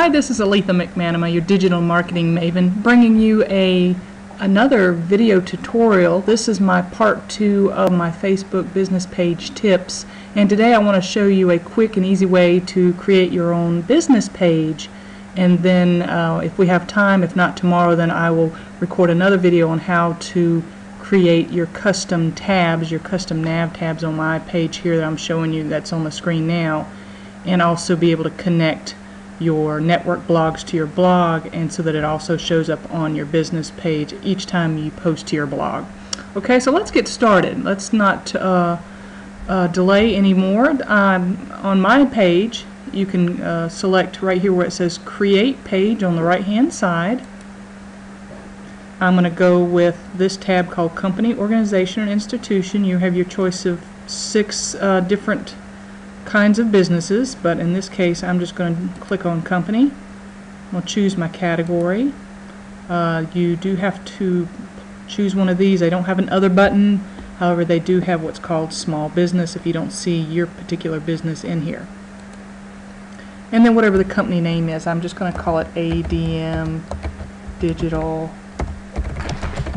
Hi, this is Aletha McManama, your digital marketing maven, bringing you another video tutorial. This is my part 2 of my Facebook business page tips, and today I want to show you a quick and easy way to create your own business page. And then if we have time, if not tomorrow, then I will record another video on how to create your custom tabs, your custom nav tabs on my page here that I'm showing you, that's on the screen now, and also be able to connect your network blogs to your blog, and so that it also shows up on your business page each time you post to your blog. Okay, so let's get started. Let's not delay anymore. On my page, you can select right here where it says Create Page on the right hand side. I'm going to go with this tab called Company, Organization, and Institution. You have your choice of 6 different kinds of businesses, but in this case I'm just going to click on Company. I'll choose my category. You do have to choose one of these. They don't have an Other button, however they do have what's called Small Business if you don't see your particular business in here. And then whatever the company name is, I'm just going to call it ADM Digital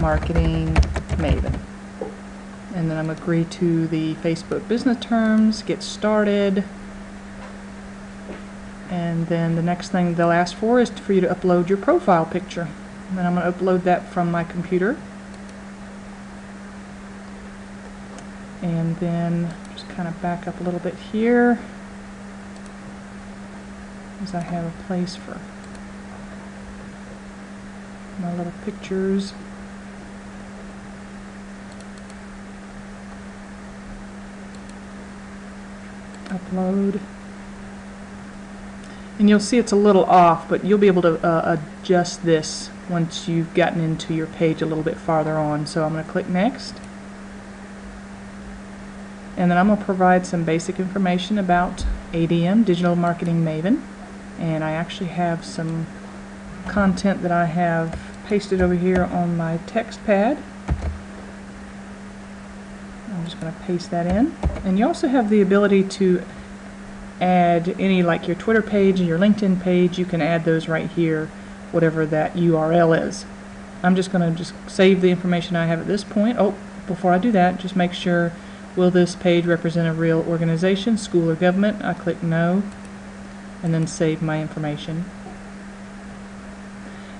Marketing Maven. And then I'm going to agree to the Facebook business terms, get started, and then the next thing they'll ask for is for you to upload your profile picture. And then I'm going to upload that from my computer, and then just kind of back up a little bit here as I have a place for my little pictures. Upload, and you'll see it's a little off, but you'll be able to adjust this once you've gotten into your page a little bit farther on. So I'm going to click Next, and then I'm going to provide some basic information about ADM, Digital Marketing Maven, and I actually have some content that I have pasted over here on my text pad. I'm just going to paste that in. And you also have the ability to add any, like your Twitter page and your LinkedIn page. You can add those right here, whatever that URL is. I'm just going to save the information I have at this point. Oh, before I do that, just make sure, will this page represent a real organization, school, or government? I click No, and then save my information.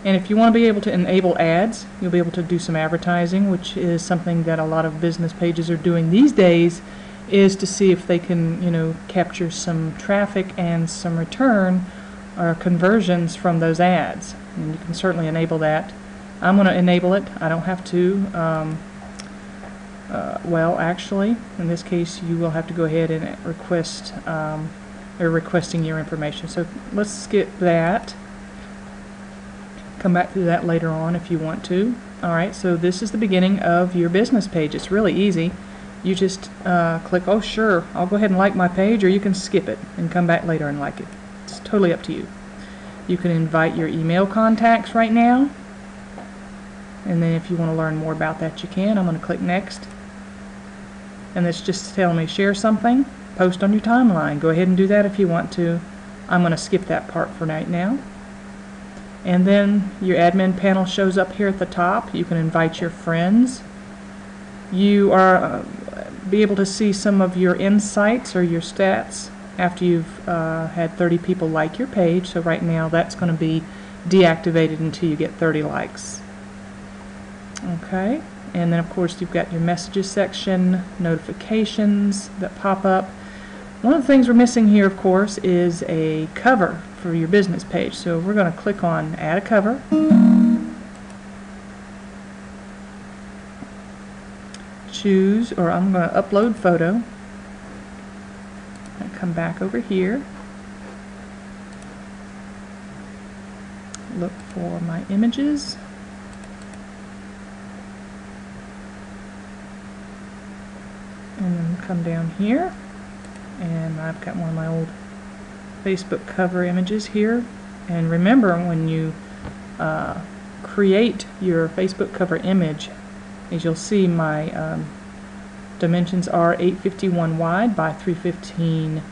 And if you want to be able to enable ads, you'll be able to do some advertising, which is something that a lot of business pages are doing these days, is to see if they can, capture some traffic and some return or conversions from those ads. And you can certainly enable that. I'm going to enable it. I don't have to. Well, actually, in this case, you will have to go ahead and request requesting your information. So let's skip that. Come back to that later on if you want to. Alright, so this is the beginning of your business page. It's really easy. You just click, oh sure, I'll go ahead and like my page, or you can skip it and come back later and like it. It's totally up to you. You can invite your email contacts right now, and then if you want to learn more about that, you can. I'm going to click Next, and it's just telling me share something, post on your timeline. Go ahead and do that if you want to. I'm going to skip that part for right now. And then your admin panel shows up here at the top. You can invite your friends. You are be able to see some of your insights or your stats after you've had 30 people like your page. So right now that's going to be deactivated until you get 30 likes. Okay, and then of course you've got your messages section, notifications that pop up. One of the things we're missing here, of course, is a cover for your business page. So we're going to click on Add a Cover. Choose, or I'm going to upload photo. And come back over here. Look for my images. And then come down here. And I've got one of my old Facebook cover images here. And remember, when you create your Facebook cover image, as you'll see, my dimensions are 851 wide by 315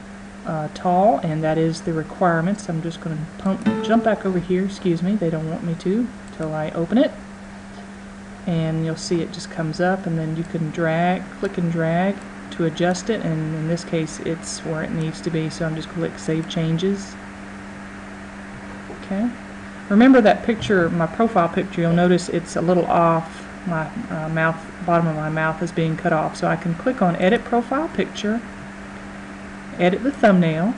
tall, and that is the requirements. I'm just going to jump back over here. Excuse me, they don't want me to until I open it. And you'll see it just comes up, and then you can click and drag to adjust it, and in this case it's where it needs to be, so I'm just click Save Changes. Okay. Remember that picture, my profile picture, you'll notice it's a little off. My bottom of my mouth is being cut off, so I can click on Edit Profile Picture, edit the thumbnail.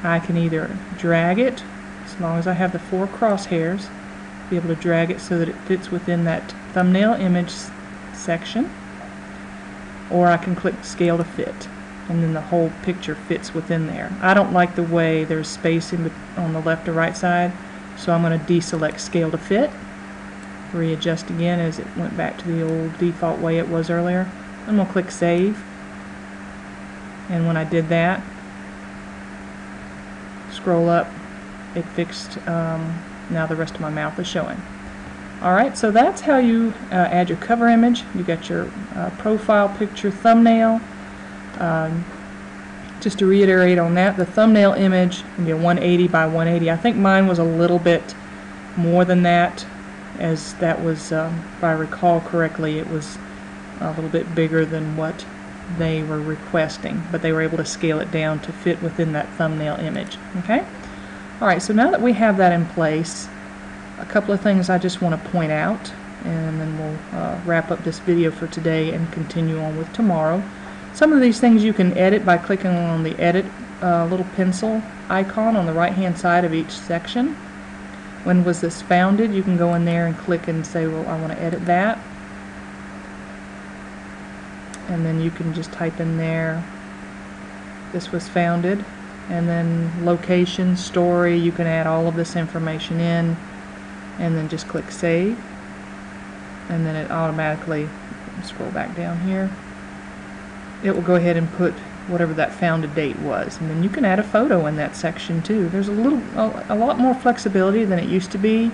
I can either drag it, as long as I have the 4 crosshairs, be able to drag it so that it fits within that thumbnail image section, or I can click Scale to Fit, and then the whole picture fits within there. I don't like the way there's space on the left or right side, so I'm going to deselect Scale to Fit, readjust again as it went back to the old default way it was earlier. I'm going to click Save, and when I did that, scroll up, it fixed. Now the rest of my mouth is showing. Alright, so that's how you add your cover image. You got your profile picture, thumbnail. Just to reiterate on that, the thumbnail image can be a 180 by 180. I think mine was a little bit more than that, as that was, if I recall correctly, it was a little bit bigger than what they were requesting, but they were able to scale it down to fit within that thumbnail image. Okay? Alright, so now that we have that in place, a couple of things I just want to point out, and then we'll wrap up this video for today and continue on with tomorrow. Some of these things you can edit by clicking on the edit little pencil icon on the right hand side of each section. When was this founded? You can go in there and click and say, well, I want to edit that. And then you can just type in there, this was founded. And then location, story, you can add all of this information in, and then just click Save, and then it automatically, scroll back down here, it will go ahead and put whatever that founded date was, and then you can add a photo in that section too. There's a lot more flexibility than it used to be,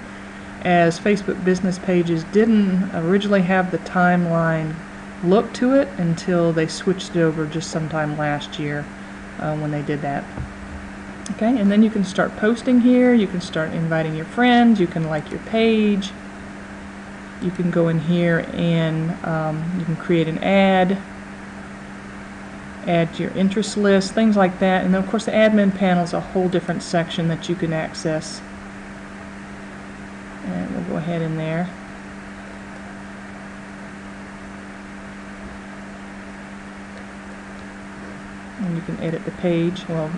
as Facebook business pages didn't originally have the timeline look to it until they switched it over just sometime last year. When they did that. Okay, and then you can start posting here, you can start inviting your friends, you can like your page, you can go in here and you can create an ad, add to your interest list, things like that. And then of course the admin panel is a whole different section that you can access. And we'll go ahead in there. And you can edit the page. Well,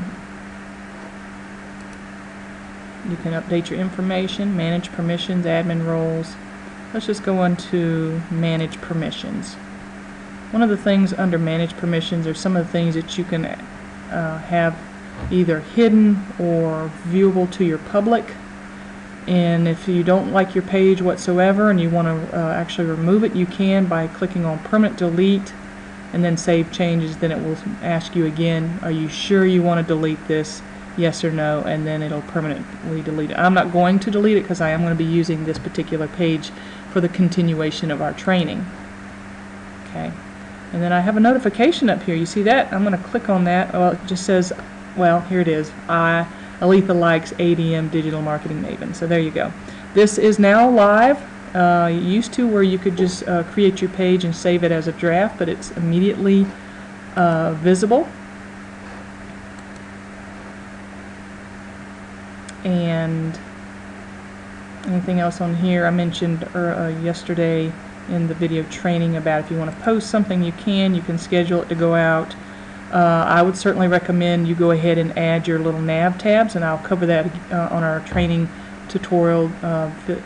you can update your information, manage permissions, admin roles. Let's just go into manage permissions. One of the things under manage permissions are some of the things that you can have either hidden or viewable to your public. And if you don't like your page whatsoever and you want to actually remove it, you can by clicking on permanent delete and then Save Changes. Then it will ask you again, are you sure you want to delete this? Yes or no, and then it'll permanently delete it. I'm not going to delete it because I am going to be using this particular page for the continuation of our training. Okay, and then I have a notification up here. You see that? I'm going to click on that. Well, it just says, well, here it is. Aletha likes ADM Digital Marketing Maven. So there you go. This is now live. You used to where you could just create your page and save it as a draft, but it's immediately visible. And anything else on here? I mentioned yesterday in the video training about if you want to post something, you can schedule it to go out. I would certainly recommend you go ahead and add your little nav tabs, and I'll cover that on our training tutorial,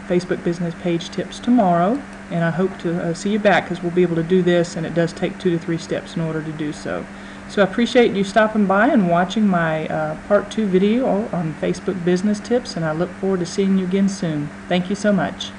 Facebook business page tips tomorrow. And I hope to see you back, because we'll be able to do this, and it does take 2 to 3 steps in order to do so. So I appreciate you stopping by and watching my part 2 video on Facebook business tips, and I look forward to seeing you again soon. Thank you so much.